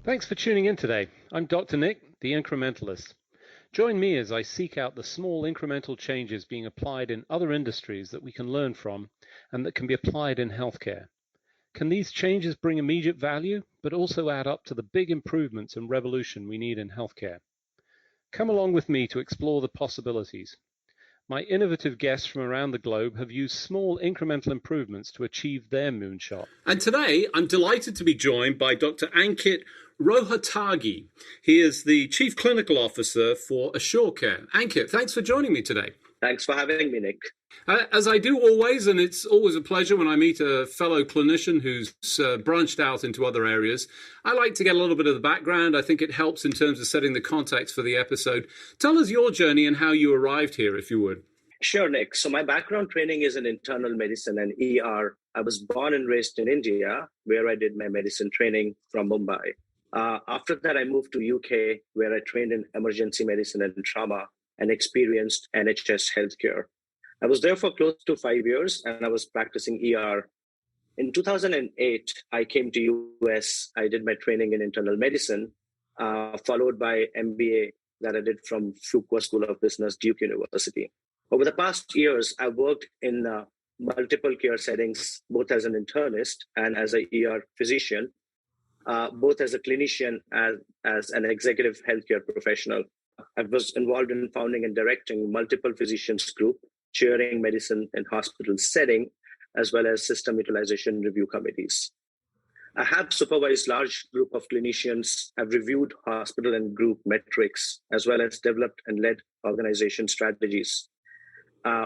Thanks for tuning in today. I'm Dr. Nick, the Incrementalist. Join me as I seek out the small incremental changes being applied in other industries that we can learn from and that can be applied in healthcare. Can these changes bring immediate value, but also add up to the big improvements and revolution we need in healthcare? Come along with me to explore the possibilities. My innovative guests from around the globe have used small incremental improvements to achieve their moonshot. And today, I'm delighted to be joined by Dr. Ankit Rohatagi. He is the Chief Clinical Officer for Assurecare. Ankit, thanks for joining me today. Thanks for having me, Nick. As I do always, and it's always a pleasure when I meet a fellow clinician who's branched out into other areas, I like to get a little bit of the background. I think it helps in terms of setting the context for the episode. Tell us your journey and how you arrived here, if you would. Sure, Nick. So my background training is in internal medicine and ER. I was born and raised in India, where I did my medicine training from Mumbai. After that, I moved to UK, where I trained in emergency medicine and trauma and experienced NHS healthcare. I was there for close to 5 years, and I was practicing ER. In 2008, I came to US. I did my training in internal medicine, followed by MBA that I did from Fuqua School of Business, Duke University. Over the past years, I've worked in multiple care settings, both as an internist and as an ER physician, both as a clinician and as an executive healthcare professional. I was involved in founding and directing multiple physicians group, chairing medicine in hospital setting, as well as system utilization review committees. I have supervised large group of clinicians, have reviewed hospital and group metrics, as well as developed and led organization strategies,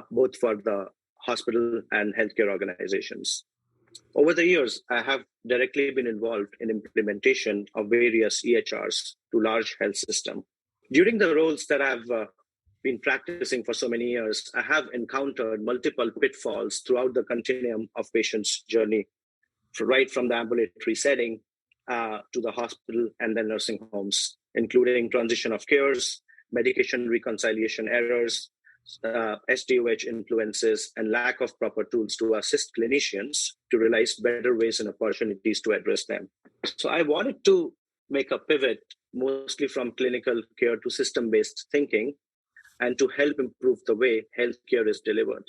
both for the hospital and healthcare organizations. Over the years, I have directly been involved in implementation of various EHRs to large health systems. During the roles that I've been practicing for so many years, I have encountered multiple pitfalls throughout the continuum of patients' journey, right from the ambulatory setting to the hospital and then nursing homes, including transition of cares, medication reconciliation errors, SDOH influences, and lack of proper tools to assist clinicians to realize better ways and opportunities to address them. So I wanted to make a pivot mostly from clinical care to system-based thinking and to help improve the way healthcare is delivered,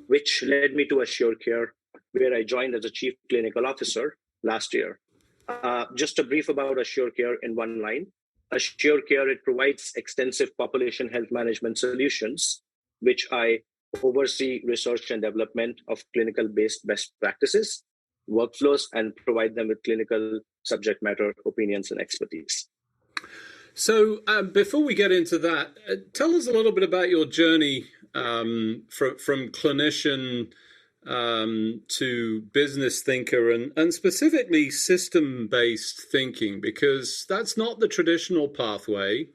which led me to Assurecare, where I joined as a Chief Clinical Officer last year. Just a brief about Assurecare in one line. Assurecare, it provides extensive population health management solutions, which I oversee research and development of clinical-based best practices, workflows, and provide them with clinical subject matter opinions and expertise. So before we get into that, tell us a little bit about your journey from clinician to business thinker and specifically system-based thinking, because that's not the traditional pathway.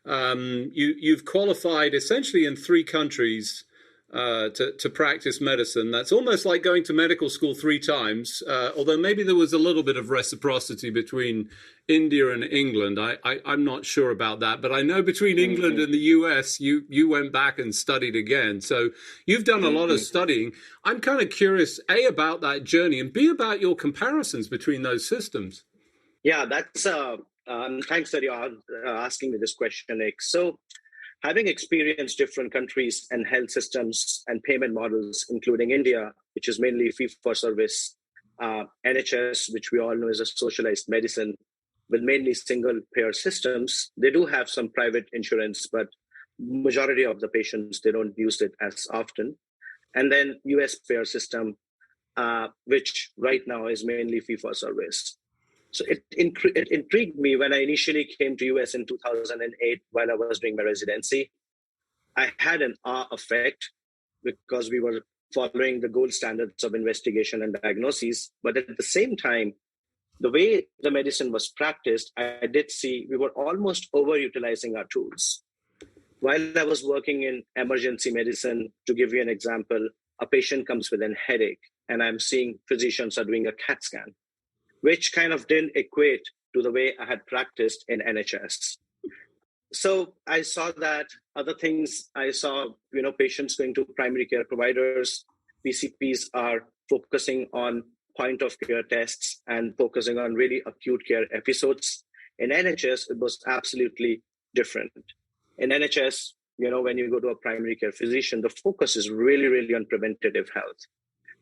You've qualified essentially in 3 countries to practice medicine. That's almost like going to medical school 3 times, although maybe there was a little bit of reciprocity between India and England. I'm not sure about that, but I know between England and the US, you went back and studied again. So you've done a lot of studying. I'm kind of curious, A, about that journey, and B, about your comparisons between those systems. Yeah, that's thanks that you're asking me this question, Nick. So having experienced different countries and health systems and payment models, including India, which is mainly fee-for-service, NHS, which we all know is a socialized medicine, with mainly single-payer systems, they do have some private insurance, but majority of the patients, they don't use it as often. And then US payer system, which right now is mainly fee-for-service. So it intrigued me when I initially came to US in 2008 while I was doing my residency. I had an awe effect because we were following the gold standards of investigation and diagnosis. But at the same time, the way the medicine was practiced, I did see we were almost overutilizing our tools. While I was working in emergency medicine, to give you an example, a patient comes with a headache and I'm seeing physicians are doing a CAT scan, which kind of didn't equate to the way I had practiced in NHS. So I saw that other things, I saw, patients going to primary care providers, PCPs are focusing on point of care tests and focusing on really acute care episodes In NHS, it was absolutely different. In NHS, when you go to a primary care physician, the focus is really, really on preventative health.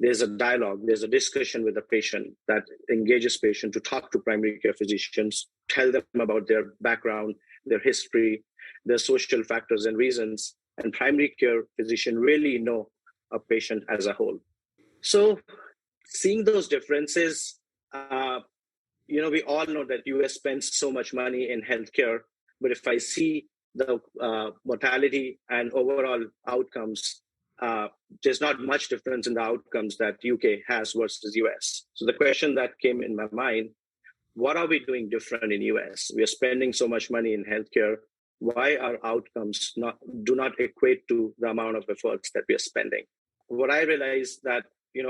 There's a dialogue, there's a discussion with the patient that engages patient to talk to primary care physicians, tell them about their background, their history, their social factors and reasons. And primary care physician really know a patient as a whole. So seeing those differences, we all know that US spends so much money in healthcare, but if I see the mortality and overall outcomes, there's not much difference in the outcomes that UK has versus US. So the question that came in my mind, what are we doing different in US? We are spending so much money in healthcare. Why our outcomes do not equate to the amount of efforts that we are spending? What I realized that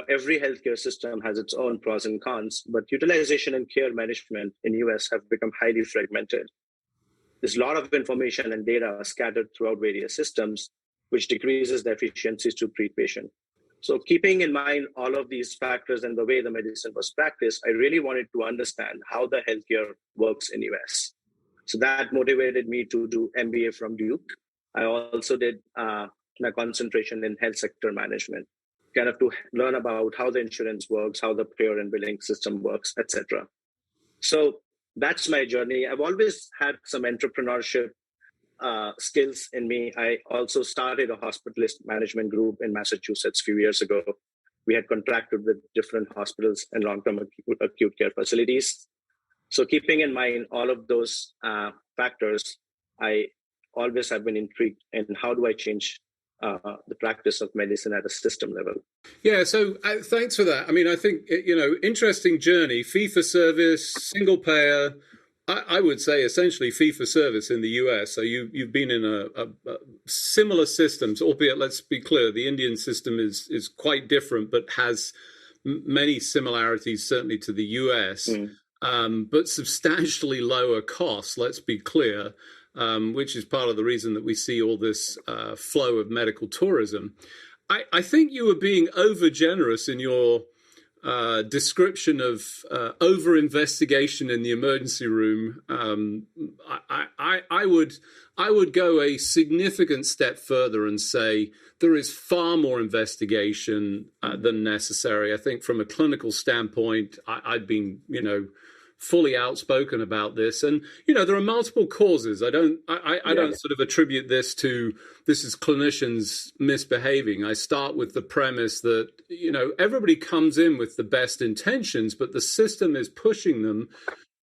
every healthcare system has its own pros and cons, but utilization and care management in US have become highly fragmented. There's a lot of information and data scattered throughout various systems, which decreases the efficiencies to treat patients. So keeping in mind all of these factors and the way the medicine was practiced, I really wanted to understand how the healthcare works in US. So that motivated me to do MBA from Duke. I also did my concentration in health sector management, kind of to learn about how the insurance works, how the payer and billing system works, etc. So that's my journey. I've always had some entrepreneurship skills in me. I also started a hospitalist management group in Massachusetts a few years ago. We had contracted with different hospitals and long-term acute care facilities. So keeping in mind all of those factors, I always have been intrigued in how do I change the practice of medicine at a system level. Yeah, so thanks for that. I mean, I think, interesting journey, fee-for-service, single payer, I would say essentially fee-for-service in the US. So you've been in a similar systems, albeit, let's be clear, the Indian system is quite different, but has many similarities, certainly to the US, but substantially lower costs, let's be clear, which is part of the reason that we see all this flow of medical tourism. I think you were being over generous in your description of over investigation in the emergency room. I would go a significant step further and say there is far more investigation than necessary. I think from a clinical standpoint, I've been fully outspoken about this, and there are multiple causes. I don't sort of attribute this is clinicians misbehaving. I start with the premise that everybody comes in with the best intentions, but the system is pushing them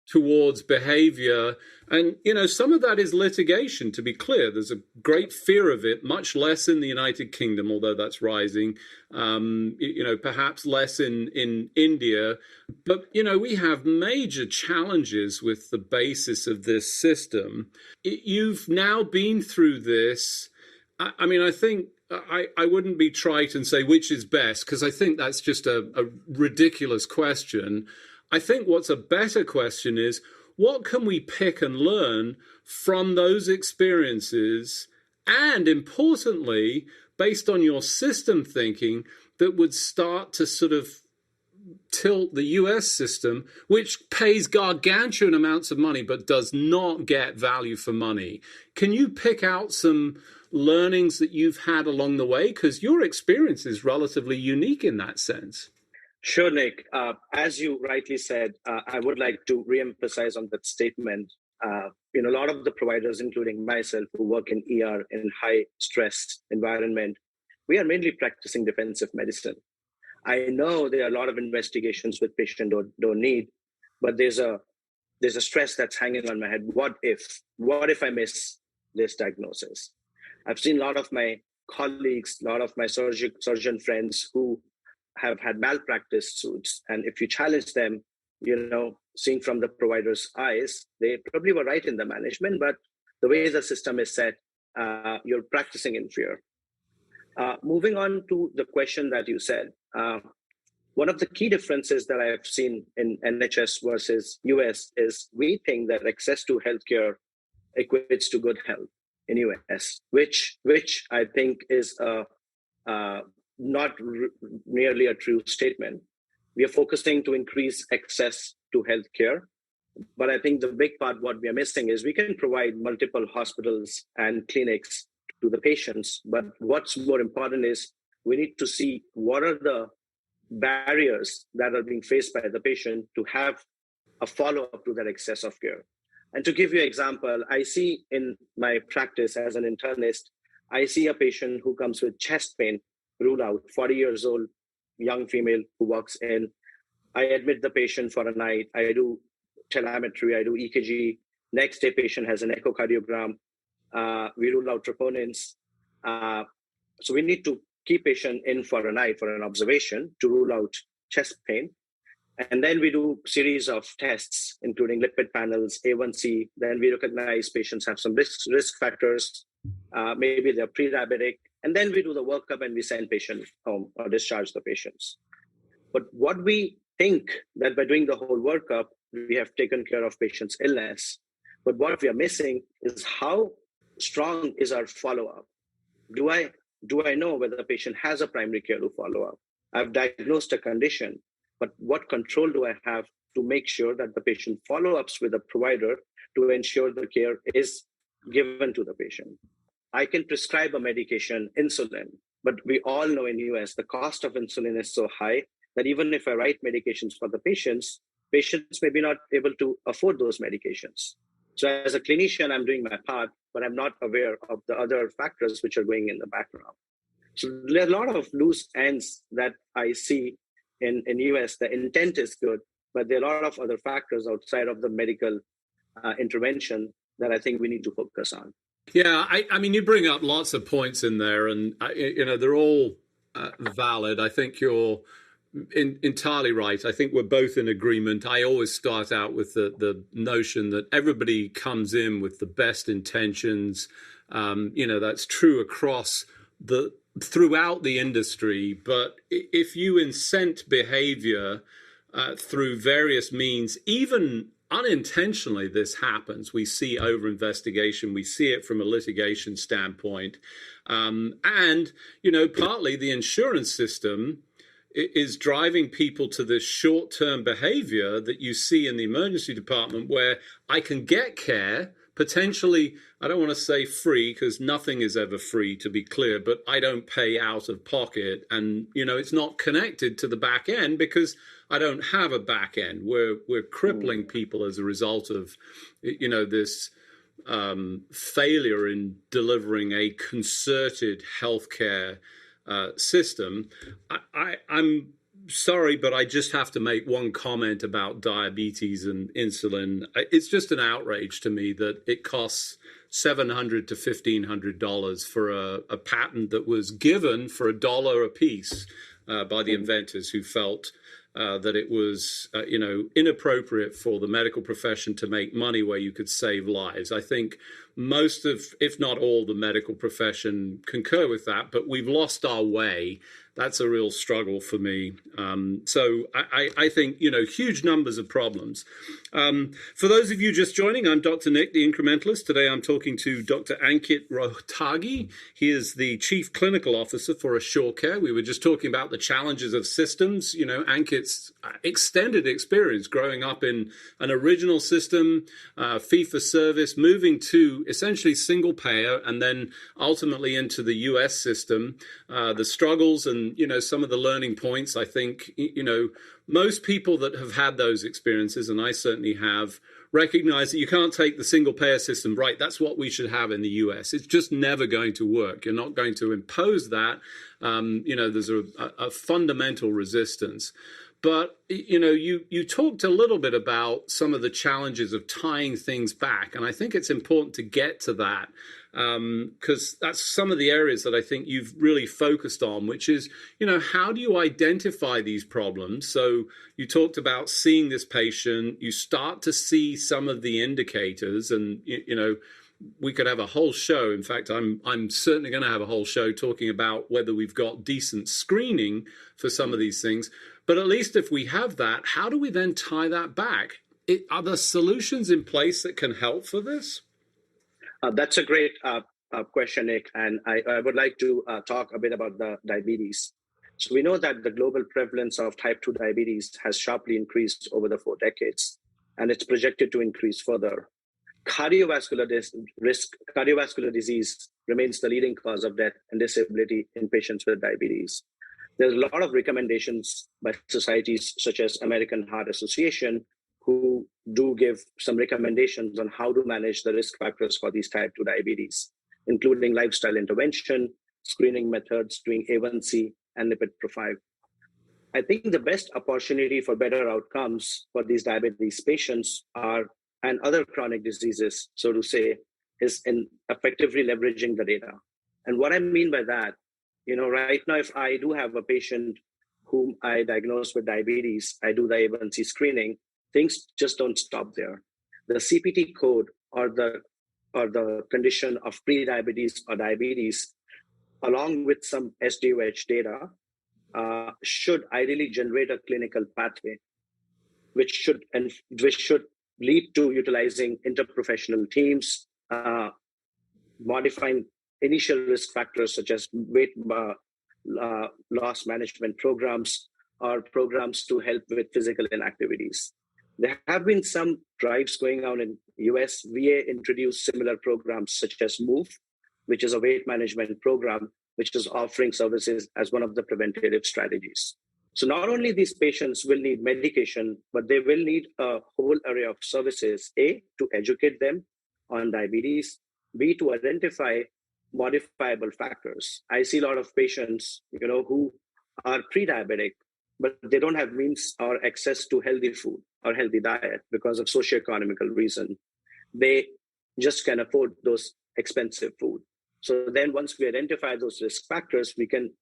towards behavior, and some of that is litigation. To be clear, there's a great fear of it, much less in the United Kingdom, although that's rising, perhaps less in India, but we have major challenges with the basis of this system. You've now been through this. I mean, I think I wouldn't be trite and say which is best, because I think that's just a ridiculous question. I think what's a better question is, what can we pick and learn from those experiences, and importantly, based on your system thinking, that would start to sort of tilt the US system, which pays gargantuan amounts of money but does not get value for money. Can you pick out some learnings that you've had along the way? Because your experience is relatively unique in that sense. Sure, Nick. As you rightly said, I would like to reemphasize on that statement. A lot of the providers, including myself, who work in ER in high stress environment, we are mainly practicing defensive medicine. I know there are a lot of investigations with patient don't need, but there's a stress that's hanging on my head. What if I miss this diagnosis? I've seen a lot of my colleagues, a lot of my surgeon friends who have had malpractice suits, and if you challenge them, seeing from the provider's eyes, they probably were right in the management, but the way the system is set, you're practicing in fear. Moving on to the question that you said, one of the key differences that I have seen in NHS versus US is we think that access to healthcare equates to good health in US, which I think is not merely a true statement. We are focusing to increase access to healthcare, But I think the big part, what we are missing is we can provide multiple hospitals and clinics to the patients. But what's more important is we need to see what are the barriers that are being faced by the patient to have a follow-up to that excess of care. And to give you an example, I see in my practice as an internist, I see a patient who comes with chest pain, rule out, 40 years old, young female who walks in. I admit the patient for a night. I do telemetry, I do EKG. Next day, patient has an echocardiogram. We rule out troponins. So we need to keep patient in for a night for an observation to rule out chest pain. And then we do series of tests, including lipid panels, A1C. Then we recognize patients have some risk factors. Maybe they're pre-diabetic. And then we do the workup and we send patient home or discharge the patients. But what we think that by doing the whole workup, we have taken care of patient's illness. But what we are missing is how strong is our follow-up? Do I know whether the patient has a primary care to follow up? I've diagnosed a condition, but what control do I have to make sure that the patient follow-ups with a provider to ensure the care is given to the patient? I can prescribe a medication, insulin, but we all know in the US, the cost of insulin is so high that even if I write medications for the patients may be not able to afford those medications. So as a clinician, I'm doing my part, but I'm not aware of the other factors which are going in the background. So there are a lot of loose ends that I see in US. The intent is good, but there are a lot of other factors outside of the medical intervention that I think we need to focus on. Yeah, I mean, you bring up lots of points in there, and they're all valid. I think you're entirely right. I think we're both in agreement. I always start out with the notion that everybody comes in with the best intentions. That's true across throughout the industry. But if you incent behavior through various means, even unintentionally, this happens. We see over-investigation. We see it from a litigation standpoint. And, partly the insurance system is driving people to this short-term behavior that you see in the emergency department where I can get care, potentially, I don't want to say free because nothing is ever free, to be clear, but I don't pay out of pocket. And, it's not connected to the back end because I don't have a back end. We're crippling people as a result of, this failure in delivering a concerted healthcare system. I'm sorry, but I just have to make one comment about diabetes and insulin. It's just an outrage to me that it costs $700 to $1,500 for a patent that was given for $1 a piece by the inventors who felt that it was, inappropriate for the medical profession to make money where you could save lives. I think most of, if not all, the medical profession concur with that, but we've lost our way. That's a real struggle for me. So I think, huge numbers of problems. For those of you just joining, I'm Dr. Nick, the Incrementalist. Today I'm talking to Dr. Ankit Rohatagi. He is the Chief Clinical Officer for Assurecare. We were just talking about the challenges of systems. Ankit's extended experience growing up in an original system, fee-for-service, moving to essentially single payer, and then ultimately into the US system, the struggles and, some of the learning points. I think, most people that have had those experiences, and I certainly have, recognize that you can't take the single payer system, right? That's what we should have in the US. It's just never going to work. You're not going to impose that. There's a fundamental resistance. But, you talked a little bit about some of the challenges of tying things back. And I think it's important to get to that because that's some of the areas that I think you've really focused on, which is, how do you identify these problems? So you talked about seeing this patient, you start to see some of the indicators and, we could have a whole show. In fact, I'm certainly going to have a whole show talking about whether we've got decent screening for some of these things. But at least if we have that, how do we then tie that back? Are there solutions in place that can help for this? That's a great question, Nick. And I would like to talk a bit about the diabetes. So we know that the global prevalence of type 2 diabetes has sharply increased over the 4 decades. and it's projected to increase further. Cardiovascular disease remains the leading cause of death and disability in patients with diabetes. There's a lot of recommendations by societies such as American Heart Association, who do give some recommendations on how to manage the risk factors for these type 2 diabetes, including lifestyle intervention, screening methods, doing A1C, and lipid profile. I think the best opportunity for better outcomes for these diabetes patients and other chronic diseases, so to say, is in effectively leveraging the data. And what I mean by that, right now, if I do have a patient whom I diagnose with diabetes, I do the A1C screening, things just don't stop there. The CPT code or the condition of pre-diabetes or diabetes, along with some SDOH data, should ideally generate a clinical pathway, which should lead to utilizing interprofessional teams, modifying initial risk factors such as weight loss management programs or programs to help with physical inactivities. There have been some drives going on in US. VA introduced similar programs such as MOVE, which is a weight management program, which is offering services as one of the preventative strategies. So not only these patients will need medication, but they will need a whole array of services, A, to educate them on diabetes, B, to identify modifiable factors. I see a lot of patients, who are pre-diabetic, but they don't have means or access to healthy food or healthy diet because of socioeconomical reason. They just can afford those expensive food. So then once we identify those risk factors, we can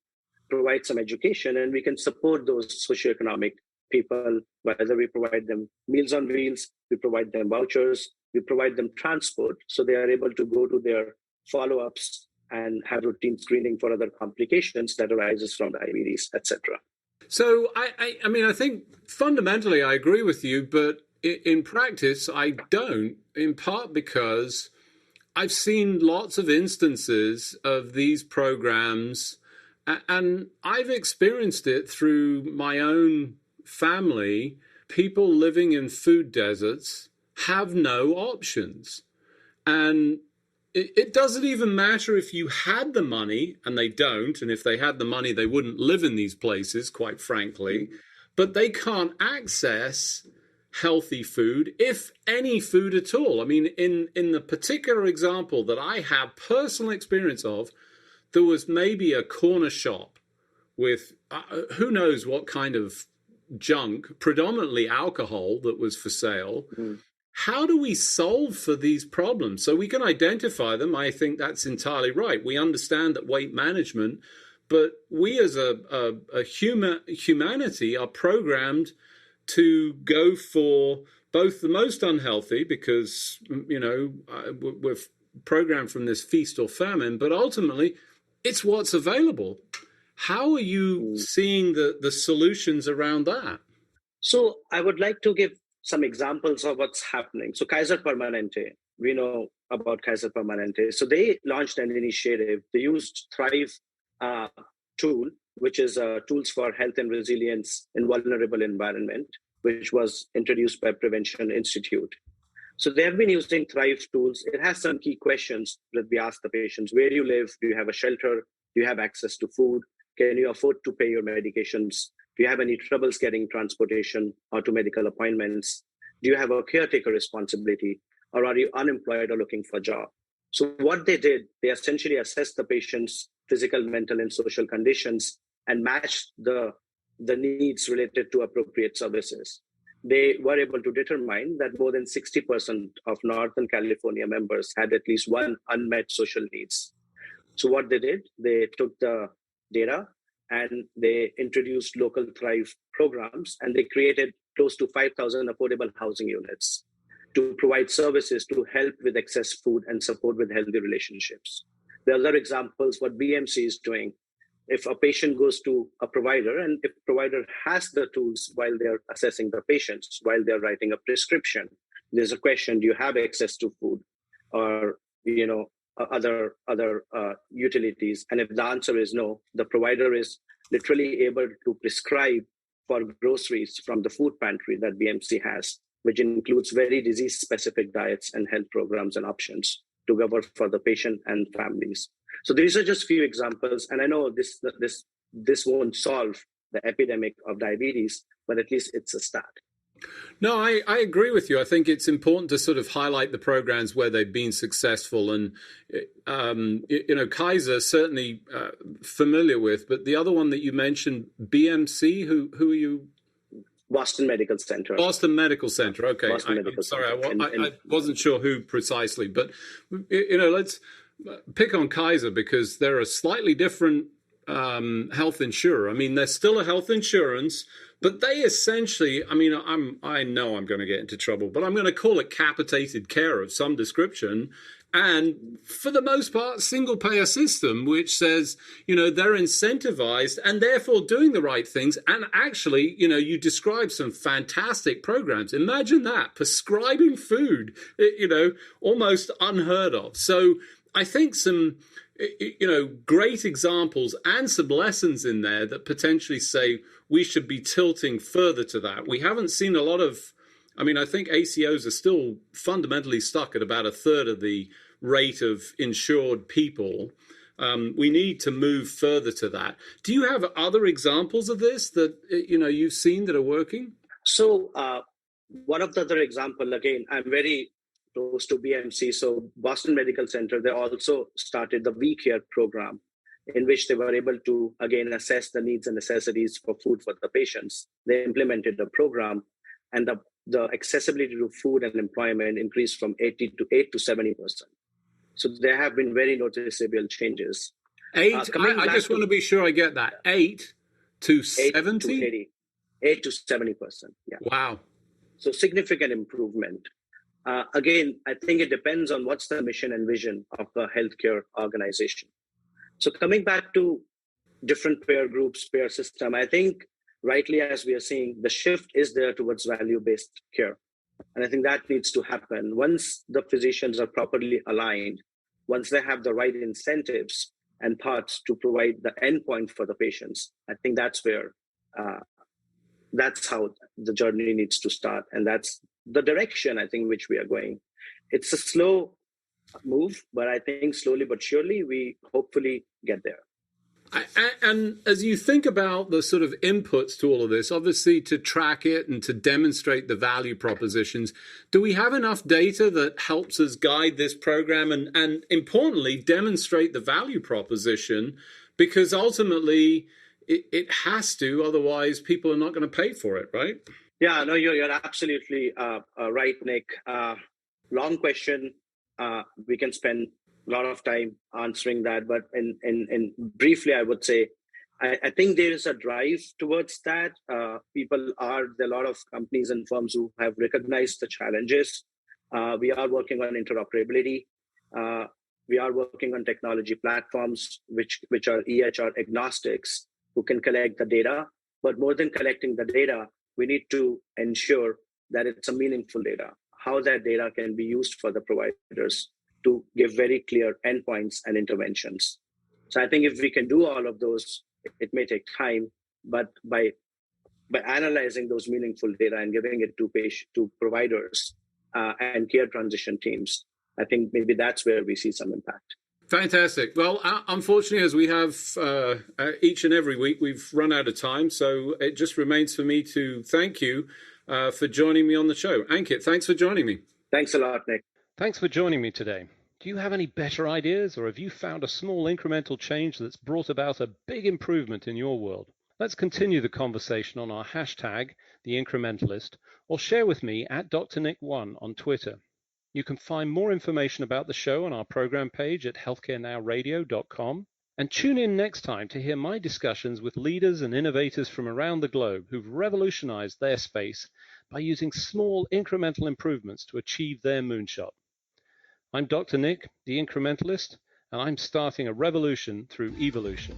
provide some education and we can support those socioeconomic people, whether we provide them meals on wheels, we provide them vouchers, we provide them transport, so they are able to go to their follow-ups and have routine screening for other complications that arises from diabetes, etc. So I think fundamentally I agree with you, but in practice I don't, in part because I've seen lots of instances of these programs, and I've experienced it through my own family. People living in food deserts have no options. And it doesn't even matter if you had the money, and they don't, and if they had the money, they wouldn't live in these places, quite frankly, but they can't access healthy food, if any food at all. I mean, in the particular example that I have personal experience of, there was maybe a corner shop with who knows what kind of junk, predominantly alcohol, that was for sale. How do we solve for these problems? So we can identify them. I think that's entirely right. We understand that weight management, but we as humanity are programmed to go for both the most unhealthy, because, we're programmed from this feast or famine, but ultimately it's what's available. How are you seeing the solutions around that? So I would like to give some examples of what's happening. So Kaiser Permanente, we know about Kaiser Permanente. So they launched an initiative. They used Thrive tool, which is tools for health and resilience in vulnerable environment, which was introduced by Prevention Institute. So they have been using Thrive tools. It has some key questions that we ask the patients. Where do you live? Do you have a shelter? Do you have access to food? Can you afford to pay your medications? Do you have any troubles getting transportation or to medical appointments? Do you have a caretaker responsibility? Or are you unemployed or looking for a job? So what they did, they essentially assessed the patient's physical, mental, and social conditions and matched the needs related to appropriate services. They were able to determine that more than 60% of Northern California members had at least one unmet social needs. So what they did, they took the data and they introduced local Thrive programs, and they created close to 5,000 affordable housing units to provide services to help with excess food and support with healthy relationships. The other examples, what BMC is doing, if a patient goes to a provider, and if provider has the tools while they're assessing the patients, while they're writing a prescription, there's a question: do you have access to food or other utilities? And if the answer is no, the provider is literally able to prescribe for groceries from the food pantry that BMC has. which includes very disease-specific diets and health programs and options to cover for the patient and families. So these are just few examples, and I know this won't solve the epidemic of diabetes, but at least it's a start. No, I agree with you. I think it's important to sort of highlight the programs where they've been successful. And, Kaiser, certainly familiar with, but the other one that you mentioned, BMC, who are you? Boston Medical Center. Boston Medical Center. Okay. I wasn't sure who precisely, but, let's pick on Kaiser because they're a slightly different health insurer. I mean, they're still a health insurance, but they essentially, I know I'm going to get into trouble, but I'm going to call it capitated care of some description. And for the most part, single payer system, which says, they're incentivized and therefore doing the right things. And actually, you describe some fantastic programs. Imagine that, prescribing food, almost unheard of. So I think some great examples and some lessons in there that potentially say we should be tilting further to that. We haven't seen a lot of, I think ACOs are still fundamentally stuck at about a third of the rate of insured people. We need to move further to that. Do you have other examples of this that, you've seen that are working? So one of the other example, again, I'm very close to BMC. So Boston Medical Center, they also started the WeCare program, in which they were able to, again, assess the needs and necessities for food for the patients. They implemented a program, and the accessibility to food and employment increased from 8 to 70%. So there have been very noticeable changes. I just want to be sure I get that. 8 to 70? 8 to 70%, yeah. Wow. So significant improvement. Again, I think it depends on what's the mission and vision of the healthcare organization. So coming back to different payer groups, payer system, I think rightly, as we are seeing, the shift is there towards value-based care. And I think that needs to happen. Once the physicians are properly aligned, once they have the right incentives and thoughts to provide the endpoint for the patients, I think that's where, that's how the journey needs to start. And that's the direction, I think, which we are going. It's a slow move, but I think slowly but surely we hopefully get there. And as you think about the sort of inputs to all of this, obviously to track it and to demonstrate the value propositions, do we have enough data that helps us guide this program and importantly, demonstrate the value proposition? Because ultimately it has to, otherwise people are not going to pay for it, right? Yeah, no, you're absolutely right, Nick. Long question. We can spend a lot of time answering that, but in briefly, I would say, I think there is a drive towards that. There are a lot of companies and firms who have recognized the challenges. We are working on interoperability. We are working on technology platforms, which are EHR agnostics, who can collect the data. But more than collecting the data, we need to ensure that it's a meaningful data, how that data can be used for the providers to give very clear endpoints and interventions. So I think if we can do all of those, it may take time, but by analyzing those meaningful data and giving it to providers and care transition teams, I think maybe that's where we see some impact. Fantastic. Well, unfortunately, as we have each and every week, we've run out of time. So it just remains for me to thank you for joining me on the show. Ankit, thanks for joining me. Thanks a lot, Nick. Thanks for joining me today. Do you have any better ideas, or have you found a small incremental change that's brought about a big improvement in your world? Let's continue the conversation on our hashtag, The Incrementalist, or share with me at DrNick1 on Twitter. You can find more information about the show on our program page at healthcarenowradio.com. And tune in next time to hear my discussions with leaders and innovators from around the globe who've revolutionized their space by using small incremental improvements to achieve their moonshot. I'm Dr. Nick, the Incrementalist, and I'm starting a revolution through evolution.